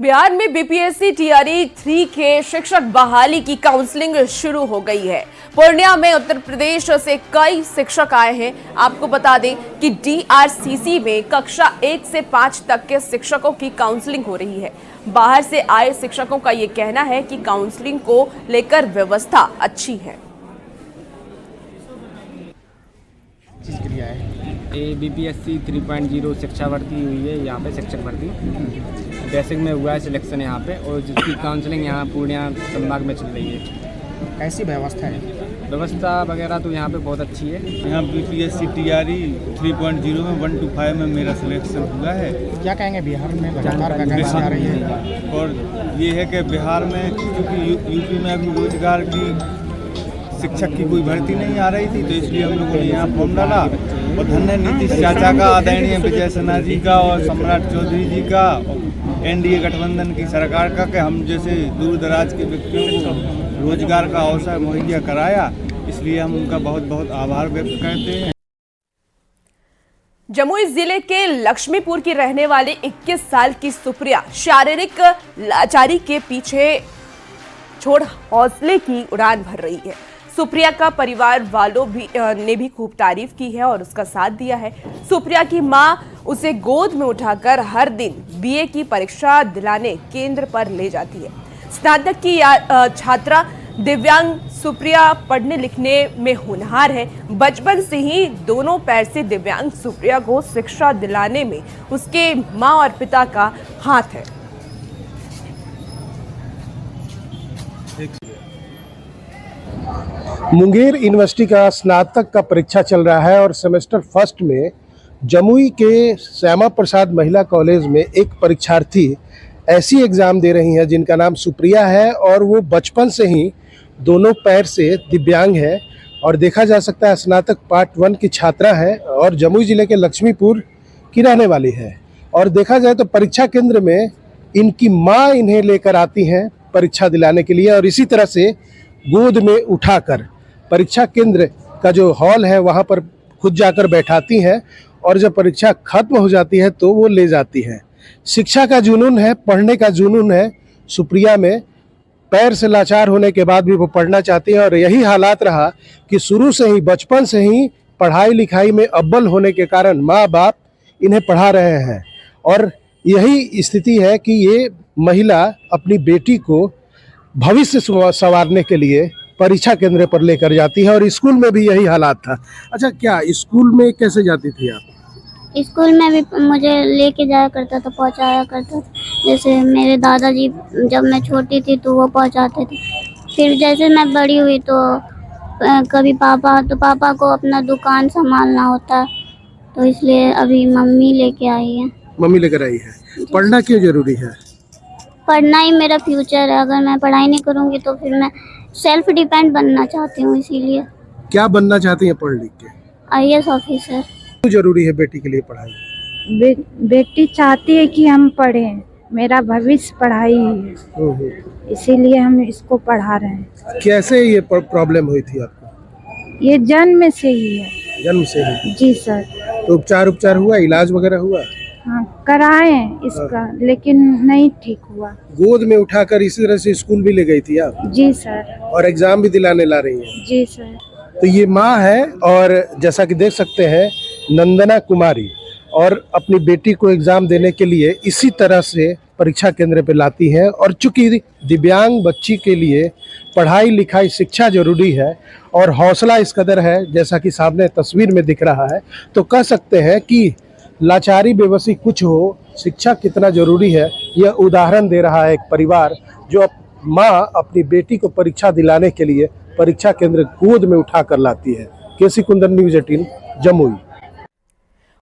बिहार में BPSC TRE 3 के शिक्षक बहाली की काउंसलिंग शुरू हो गई है। पूर्णिया में उत्तर प्रदेश से कई शिक्षक आए हैं। आपको बता दें कि डीआरसीसी में कक्षा 1 से 5 तक के शिक्षकों की काउंसलिंग हो रही है। बाहर से आए शिक्षकों का ये कहना है कि काउंसलिंग को लेकर व्यवस्था अच्छी है। बीपीएससी 3.0 शिक्षा भर्ती हुई है। यहाँ पे शिक्षक भर्ती बेसिक में हुआ है सिलेक्शन यहाँ पे, और जिसकी काउंसलिंग यहाँ पूर्णिया संभाग में चल रही है। कैसी व्यवस्था है? व्यवस्था वगैरह तो यहाँ पे बहुत अच्छी है। यहाँ बीपीएससी टीआरई 3.0 में 1 to 5 में मेरा सिलेक्शन हुआ है। क्या कहेंगे, बिहार में लगातार वैकेंसी आ रही है और ये है कि बिहार में क्योंकि यूपी में अभी रोजगार की शिक्षक की कोई भर्ती नहीं आ रही थी, तो इसलिए हम लोगों ने यहाँ फॉर्म डाला। और धन्य नीतीश चाचा का, आदरणीय विजय सिन्हा जी का और सम्राट चौधरी जी का, एनडीए गठबंधन की सरकार का कि हम जैसे दूर दराज के व्यक्तियों को रोजगार का अवसर मुहैया कराया, इसलिए हम उनका बहुत बहुत आभार व्यक्त करते हैं। जमुई जिले के लक्ष्मीपुर की रहने वाली 21 साल की सुप्रिया शारीरिक लाचारी के पीछे छोड़ हौसले की उड़ान भर रही है। सुप्रिया का परिवार वालों ने भी खूब तारीफ की है और उसका साथ दिया है। सुप्रिया की मां उसे गोद में उठाकर हर दिन बीए की परीक्षा दिलाने केंद्र पर ले जाती है। स्नातक की छात्रा दिव्यांग सुप्रिया पढ़ने लिखने में होनहार है। बचपन से ही दोनों पैर से दिव्यांग सुप्रिया को शिक्षा दिलाने में उसके मां और पिता का हाथ है। मुंगेर यूनिवर्सिटी का स्नातक का परीक्षा चल रहा है और सेमेस्टर फर्स्ट में जमुई के श्यामा प्रसाद महिला कॉलेज में एक परीक्षार्थी ऐसी एग्ज़ाम दे रही हैं जिनका नाम सुप्रिया है और वो बचपन से ही दोनों पैर से दिव्यांग है। और देखा जा सकता है स्नातक पार्ट 1 की छात्रा है और जमुई ज़िले के लक्ष्मीपुर की रहने वाली है। और देखा जाए तो परीक्षा केंद्र में इनकी माँ इन्हें लेकर आती हैं परीक्षा दिलाने के लिए, और इसी तरह से गोद में उठाकर परीक्षा केंद्र का जो हॉल है वहाँ पर खुद जाकर बैठाती हैं और जब परीक्षा खत्म हो जाती है तो वो ले जाती हैं। शिक्षा का जुनून है, पढ़ने का जुनून है सुप्रिया में। पैर से लाचार होने के बाद भी वो पढ़ना चाहती है और यही हालात रहा कि शुरू से ही बचपन से ही पढ़ाई लिखाई में अव्वल होने के कारण माँ बाप इन्हें पढ़ा रहे हैं। और यही स्थिति है कि ये महिला अपनी बेटी को भविष्य संवारने के लिए परीक्षा केंद्र पर लेकर जाती है और स्कूल में भी यही हालात था। अच्छा, क्या स्कूल में कैसे जाती थी आप? स्कूल में भी मुझे लेके जाया करता था, पहुंचाया करता था। जैसे मेरे दादाजी जब मैं छोटी थी तो वो पहुंचाते थे। फिर जैसे मैं बड़ी हुई तो कभी पापा को अपना दुकान संभालना होता, तो इसलिए अभी मम्मी लेके आई है। मम्मी लेकर आई है। पढ़ना क्यों जरूरी है? पढ़ना ही मेरा फ्यूचर है। अगर मैं पढ़ाई नहीं करूँगी तो फिर मैं सेल्फ डिपेंड बनना चाहती हूँ। इसीलिए। क्या बनना चाहती हैं पढ़ लिख के? IAS officer. क्यों जरूरी है बेटी के लिए पढ़ाई? बेटी चाहती है कि हम पढ़ें, मेरा भविष्य पढ़ाई है, इसीलिए हम इसको पढ़ा रहे हैं। कैसे ये प्रॉब्लम हुई थी आपको? ये जन्म से ही है। जन्म से ही? जी सर। तो उपचार हुआ, इलाज वगैरह हुआ? हाँ, कराए इसका, लेकिन नहीं ठीक हुआ। गोद में उठाकर इसी तरह से स्कूल भी ले गई थी आप? जी सर। और एग्जाम भी दिलाने ला रही हैं? जी सर। तो ये माँ है और जैसा कि देख सकते हैं नंदना कुमारी, और अपनी बेटी को एग्जाम देने के लिए इसी तरह से परीक्षा केंद्र पे लाती है। और चूंकि दिव्यांग बच्ची के लिए पढ़ाई लिखाई शिक्षा जरूरी है और हौसला इस कदर है जैसा कि सामने तस्वीर में दिख रहा है, तो कह सकते हैं कि लाचारी बेबसी कुछ हो, शिक्षा कितना जरूरी है यह उदाहरण दे रहा है एक परिवार जो माँ अपनी बेटी को परीक्षा दिलाने के लिए परीक्षा केंद्र गोद में उठा कर लाती है। केसी कुंदन, न्यूज़ 18, जमुई।